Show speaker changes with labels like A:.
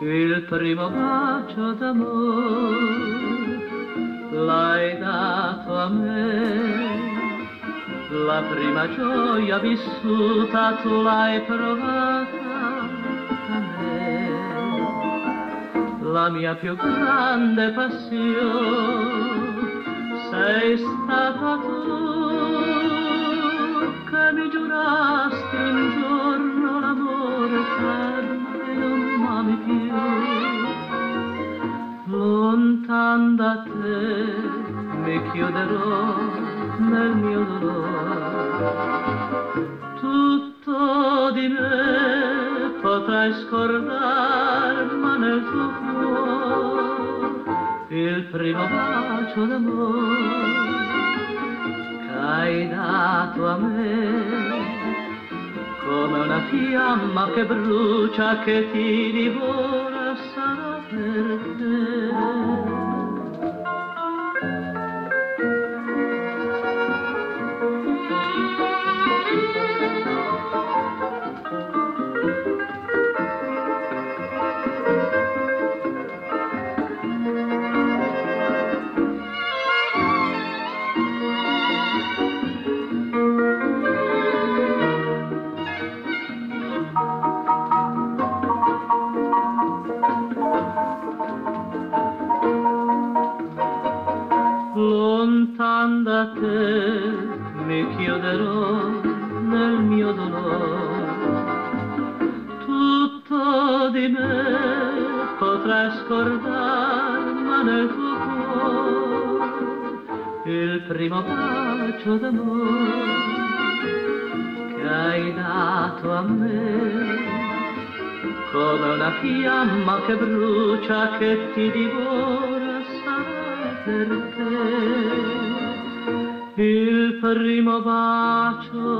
A: Il primo bacio d'amore l'hai dato a me, la prima gioia vissuta tu l'hai provata da me, la mia più grande passione sei stata tu, che mi giurasti un giorno l'amore per me non m'ami più. Lontan da te mi chiuderò nel mio dolore, tutto di me potrai scordar, ma nel tuo cuore il primo bacio d'amore che hai dato a me, come una fiamma che brucia, che ti divora, sarà per te. Lontan da te mi chiuderò nel mio dolore, tutto di me potrai scordar, ma nel tuo cuore il primo bacio d'amore che hai dato a me, come una fiamma che brucia, che ti divora, per te il primo bacio